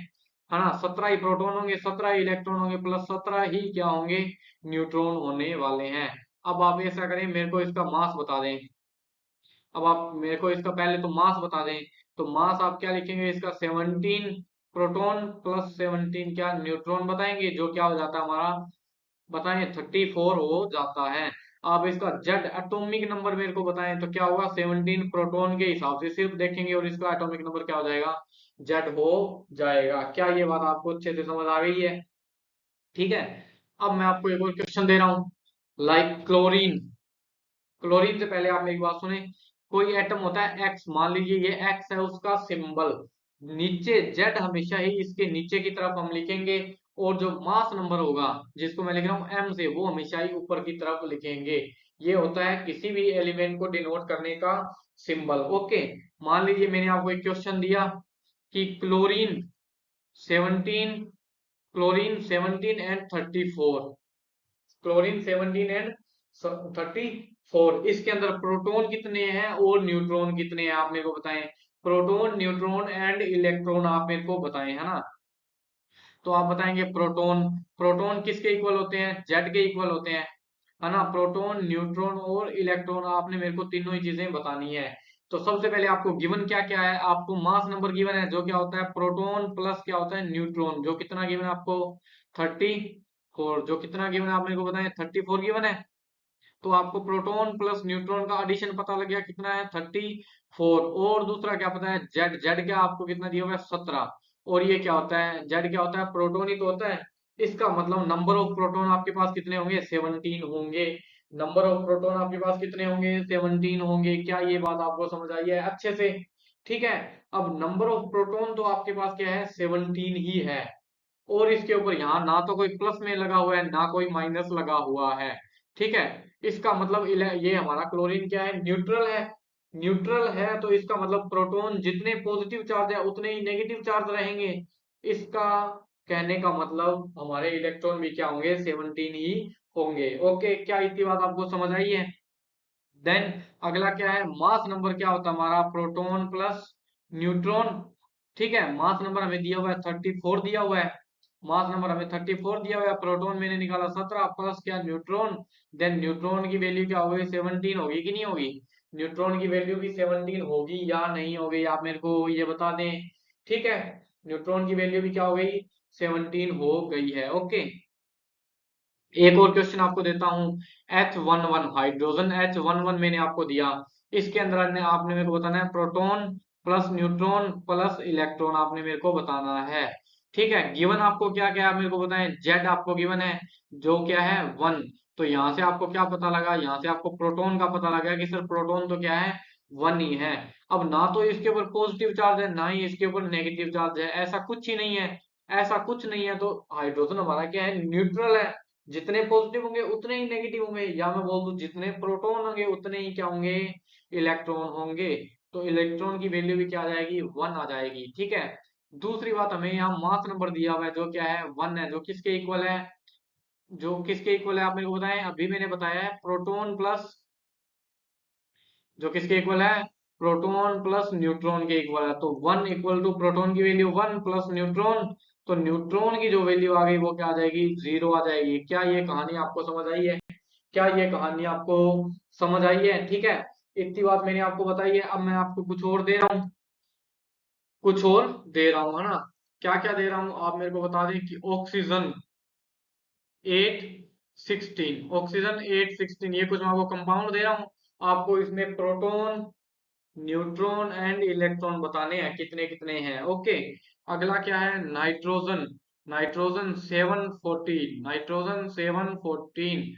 ना? 17 ही प्रोटॉन होंगे, 17 ही इलेक्ट्रॉन होंगे, प्लस 17 ही क्या होंगे, न्यूट्रॉन होने वाले हैं। अब आप ऐसा करें, मेरे को इसका मास बता दें। अब आप मेरे को इसका पहले तो मास बता दें। तो मास आप क्या लिखेंगे इसका, 17 प्रोटॉन प्लस 17 क्या, न्यूट्रॉन बताएंगे, जो क्या हो जाता है हमारा, बताएं, 34 हो जाता है। आप इसका जेड एटॉमिक नंबर मेरे को बताएं तो क्या होगा, 17 प्रोटॉन के हिसाब से सिर्फ देखेंगे और इसका एटॉमिक नंबर क्या हो जाएगा, जेड हो जाएगा। क्या ये बात आपको अच्छे से समझ आ गई है? ठीक है। अब मैं आपको एक और क्वेश्चन दे रहा हूं, लाइक क्लोरीन। क्लोरीन से पहले आप मेरी बात सुने। कोई एटम होता है एक्स, मान लीजिए ये एक्स है, उसका सिंबल नीचे जेड, हमेशा ही इसके नीचे की तरफ हम लिखेंगे। और जो मास नंबर होगा, जिसको मैं लिख रहा हूँ एम से, वो हमेशा ही ऊपर की तरफ लिखेंगे। ये होता है किसी भी एलिमेंट को डिनोट करने का सिंबल। ओके। मान लीजिए मैंने आपको एक क्वेश्चन दिया, कि seventeen chlorine 17 and 34, chlorine 17 and 34, इसके अंदर प्रोटॉन कितने हैं और न्यूट्रॉन कितने हैं आप मेरे को बताएं। प्रोटॉन, न्यूट्रॉन एंड इलेक्ट्रॉन आप मेरे को बताएं, है ना। तो आप बताएंगे प्रोटॉन, प्रोटॉन किसके इक्वल होते हैं, जेड के इक्वल होते हैं, है ना। प्रोटॉन, न्यूट्रॉन और इलेक्ट्रॉन आपने मेरे को तीनों ही चीजें बतानी है। तो सबसे पहले आपको गिवन क्या क्या है, आपको मास नंबर गिवन है जो क्या होता है प्रोटॉन प्लस क्या होता है न्यूट्रॉन, जो कितना गिवन है आपको 34, जो कितना गिवन है आप मेरे को बताएं 34 गिवन है। तो आपको प्रोटॉन प्लस न्यूट्रॉन का एडिशन पता लग गया कितना है 34, और दूसरा क्या पता है जेड, जेड क्या आपको कितना दिया हुआ है 17, और ये क्या होता है जेड क्या होता है प्रोटॉन ही तो होता है। इसका मतलब नंबर ऑफ प्रोटॉन आपके पास कितने होंगे 17 होंगे, नंबर ऑफ प्रोटॉन आपके पास कितने होंगे 17 होंगे। क्या ये बात आपको समझ आई है अच्छे से, ठीक है। अब नंबर ऑफ प्रोटॉन तो आपके पास क्या है 17 ही है, और इसके ऊपर यहाँ ना तो कोई प्लस में लगा हुआ है ना कोई माइनस लगा हुआ है, ठीक है। इसका मतलब ये हमारा क्लोरीन क्या है न्यूट्रल है, न्यूट्रल है तो इसका मतलब प्रोटॉन जितने पॉजिटिव चार्ज है उतने ही नेगेटिव चार्ज रहेंगे। इसका कहने का मतलब हमारे इलेक्ट्रॉन भी क्या होंगे 17 ही होंगे। ओके, क्या इतनी बात आपको समझ आई है। देन अगला क्या है मास नंबर, क्या होता है हमारा प्रोटॉन प्लस न्यूट्रॉन, ठीक है। मास नंबर हमें दिया हुआ है 34 दिया हुआ है, मास नंबर हमें 34 दिया हुआ है, प्रोटॉन मैंने निकाला 17 प्लस क्या न्यूट्रॉन, देन न्यूट्रॉन की वैल्यू क्या होगी 17 होगी कि नहीं होगी, न्यूट्रॉन की वैल्यू भी 17 होगी या नहीं होगी आप मेरे को ये बता दें, ठीक है। न्यूट्रॉन की वैल्यू भी क्या हो गई 17 हो गई है। ओके, एक और क्वेश्चन आपको देता हूं, H11 हाइड्रोजन H11 मैंने आपको दिया, इसके अंदर आपने मेरे को बताना है proton plus neutron plus electron आपने मेरे को बताना है, ठीक है। गिवन आपको क्या क्या है मेरे को बताएं, जेड आपको गिवन है जो क्या है 1, तो यहाँ से आपको क्या पता लगा, यहाँ से आपको प्रोटॉन का पता लगा कि सर प्रोटॉन तो क्या है 1 ही है। अब ना तो इसके ऊपर पॉजिटिव चार्ज है ना ही इसके ऊपर नेगेटिव चार्ज है, ऐसा कुछ ही नहीं है, ऐसा कुछ नहीं है, तो हाइड्रोजन हमारा क्या है न्यूट्रल है, जितने पॉजिटिव होंगे उतने ही नेगेटिव होंगे, या मैं बोल दूं जितने प्रोटॉन होंगे उतने ही क्या होंगे इलेक्ट्रॉन होंगे। तो इलेक्ट्रॉन की वैल्यू भी क्या आ जाएगी 1 आ जाएगी, ठीक है। दूसरी बात हमें यहाँ मास नंबर दिया हुआ है जो क्या है 1 है, जो किसके इक्वल है, जो किसके इक्वल है आप मेरे को बताएं। अभी मैंने बताया है प्रोटॉन प्लस, जो किसके इक्वल है प्रोटॉन प्लस न्यूट्रॉन के इक्वल है, तो 1 इक्वल टू प्रोटॉन की वैल्यू 1 प्लस न्यूट्रॉन, तो न्यूट्रॉन की जो वैल्यू आ गई वो क्या आ जाएगी 0 आ जाएगी। क्या ये कहानी आपको समझ आई है, क्या ये कहानी आपको समझ आई है, ठीक है। इतनी बात मैंने आपको बताई है, अब मैं आपको कुछ और दे रहा हूँ, कुछ और दे रहा हूँ, है ना। क्या क्या दे रहा हूँ आप मेरे को बता दें कि ऑक्सीजन 816, ऑक्सीजन 816, ये कुछ मैं आपको कंपाउंड दे रहा हूँ, आपको इसमें प्रोटॉन न्यूट्रॉन एंड इलेक्ट्रॉन बताने हैं कितने कितने हैं। ओके, अगला क्या है nitrogen, nitrogen 714, nitrogen 714,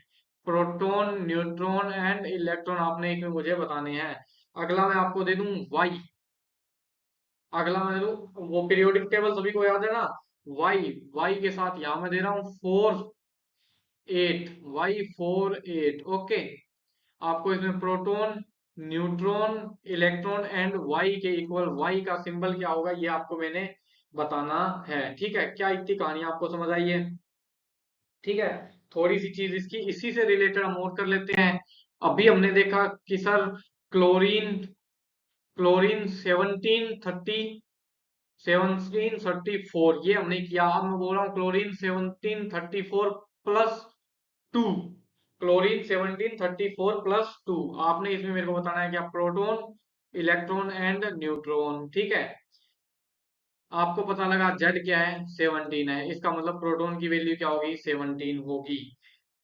proton neutron and electron आपने इसमें मुझे बताने हैं। अगला मैं आपको दे दूं वाई, अगला मैं दे दूं वो पीरियोडिक टेबल सभी को याद है ना, वाई, वाई के साथ यहां मैं दे रहा हूँ 48, वाई 48, ओके। आपको इसमें proton neutron electron and Y के इक्वल वाई का सिंबल क्या होगा ये आपको मैंने बताना है, ठीक है। क्या इतनी कहानी आपको समझ आई है, ठीक है। थोड़ी सी चीज इसकी इसी से रिलेटेड हम और कर लेते हैं। अभी हमने देखा कि सर क्लोरीन, क्लोरीन 1734 ये हमने किया, अब मैं बोल रहा हूँ क्लोरीन 1734 प्लस 2, क्लोरीन 1734 प्लस 2, आपने इसमें मेरे को बताना है क्या प्रोटॉन इलेक्ट्रॉन एंड न्यूट्रॉन, ठीक है। आपको पता लगा जेड क्या है 17 है, इसका मतलब प्रोटॉन की वैल्यू क्या होगी 17 होगी,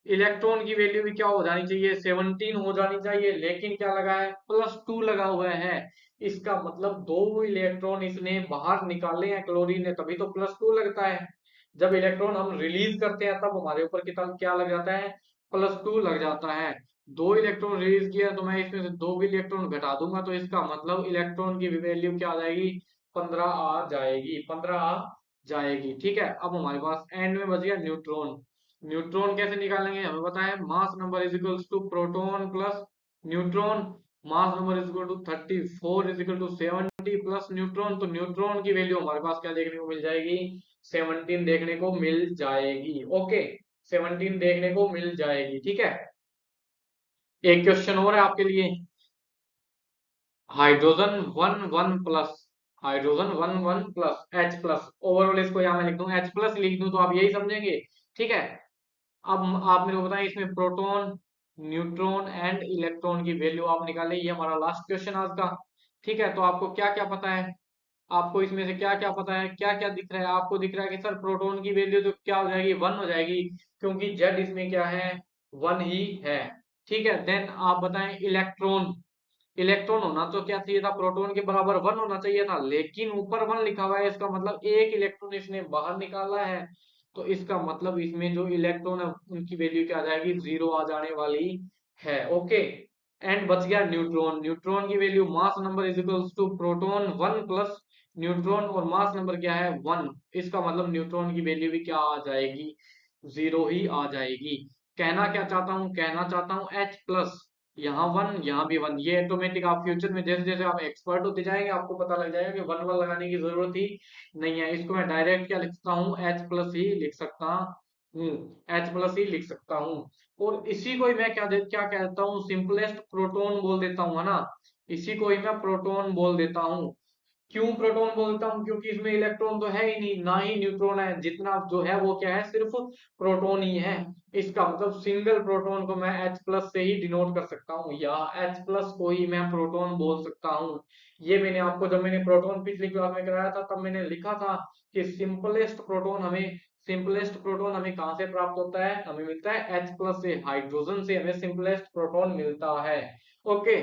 इलेक्ट्रॉन की वैल्यू भी क्या हो जानी चाहिए 17 हो जानी चाहिए, लेकिन क्या लगा है +2 लगा हुआ है, इसका मतलब 2 इलेक्ट्रॉन इसने बाहर निकाले हैं क्लोरीन ने, तभी तो +2 लगता है। जब इलेक्ट्रॉन हम रिलीज करते हैं तब हमारे ऊपर कितना क्या लग जाता है +2 लग जाता है। 2 इलेक्ट्रॉन रिलीज किया तो मैं इसमें से 2 इलेक्ट्रॉन घटा दूंगा, तो इसका मतलब इलेक्ट्रॉन की वैल्यू क्या आ जाएगी 15 आ जाएगी, 15 आ जाएगी, ठीक है। अब हमारे पास एंड में बच गया न्यूट्रॉन, न्यूट्रॉन कैसे निकालेंगे हमें पता है mass number is equals to proton plus neutron, mass number is equal to 34 is equal to 70 plus neutron. तो न्यूट्रॉन की वैल्यू हमारे पास क्या देखने को मिल जाएगी? 17 देखने को मिल जाएगी। ओके, 17 देखने को मिल जाएगी। ठीक है, एक क्वेश्चन और है आपके लिए। Hydrogen one one plus, hydrogen one one plus H plus, overall इसको यहाँ मैं लिख दूं एच प्लस लिख दूं तो आप यही समझेंगे। ठीक है, अब आप मेरे को बताएं इसमें प्रोटॉन, न्यूट्रॉन एंड इलेक्ट्रॉन की वैल्यू आप निकालें। ये हमारा लास्ट क्वेश्चन आज का। ठीक है, तो आपको क्या क्या पता है? आपको इसमें से क्या क्या पता है, क्या क्या दिख रहा है? आपको दिख रहा है कि सर प्रोटॉन की वैल्यू तो क्या हो जाएगी? 1 हो जाएगी, क्योंकि जेड इसमें क्या है? 1 ही है। ठीक है, देन आप बताएं इलेक्ट्रॉन। इलेक्ट्रॉन होना तो क्या चाहिए था? प्रोटॉन के बराबर 1 होना चाहिए था, लेकिन ऊपर 1 लिखा हुआ है, इसका मतलब एक इलेक्ट्रॉन इसने बाहर निकाला है। तो इसका मतलब इसमें जो इलेक्ट्रॉन है उनकी वैल्यू क्या आ जाएगी? 0 आ जाने वाली है। ओके, एंड बच गया न्यूट्रॉन। न्यूट्रॉन की value mass number is equals to proton 1 plus neutron, और मास नंबर क्या है? 1। इसका मतलब न्यूट्रॉन की वैल्यू भी क्या आ जाएगी? 0 ही आ जाएगी। कहना क्या चाहता हूँ? कहना चाहता हूँ H प्लस, यहाँ 1 यहाँ भी 1, ये ऑटोमेटिक आप फ्यूचर में जैसे जैसे आप एक्सपर्ट होते जाएंगे आपको पता लग जाएगा कि 1 1 लगाने की जरूरत ही नहीं है। इसको मैं डायरेक्ट क्या लिख सकता हूँ? H प्लस ही लिख सकता हूँ, H प्लस ही लिख सकता हूँ। और इसी को ही मैं क्या कहता हूँ? सिंपलेस्ट प्रोटोन बोल देता हूँ, है ना? इसी को ही मैं प्रोटोन बोल देता हूँ। क्यों प्रोटॉन बोलता हूँ? क्योंकि इसमें इलेक्ट्रॉन तो है ही नहीं, ना ही न्यूट्रॉन है, जितना जो है वो क्या है? सिर्फ प्रोटॉन ही है। इसका मतलब सिंगल प्रोटॉन को मैं H प्लस से ही डिनोट कर सकता हूँ, या H प्लस को ही मैं प्रोटॉन बोल सकता हूँ। ये मैंने आपको, जब मैंने प्रोटॉन पिछली क्लास में कराया था, तब मैंने लिखा था कि सिंपलेस्ट प्रोटॉन हमें कहाँ से प्राप्त होता है? हमें मिलता है H प्लस से, हाइड्रोजन से हमें सिंपलेस्ट प्रोटॉन मिलता है। ओके,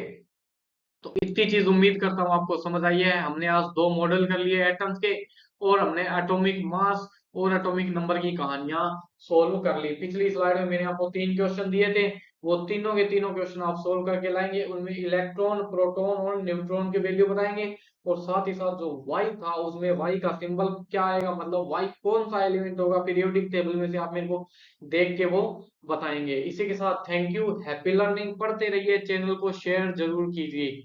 तो इतनी चीज उम्मीद करता हूँ आपको समझ आई है। हमने आज 2 मॉडल कर लिए एटम्स के, और हमने एटॉमिक मास और एटॉमिक नंबर की कहानियां सोल्व कर ली। पिछली स्लाइड में मैंने आपको 3 क्वेश्चन दिए थे, वो तीनों के तीनों क्वेश्चन आप सोल्व करके लाएंगे। उनमें इलेक्ट्रॉन, प्रोटॉन और न्यूट्रॉन की वैल्यू बताएंगे, और साथ ही साथ जो वाई था उसमें वाई का सिंबल क्या आएगा, मतलब वाई कौन सा एलिमेंट होगा पीरियोडिक टेबल में से, आप मेरे को देख के वो बताएंगे। इसी के साथ थैंक यू, हैप्पी लर्निंग। पढ़ते रहिए, चैनल को शेयर जरूर कीजिए।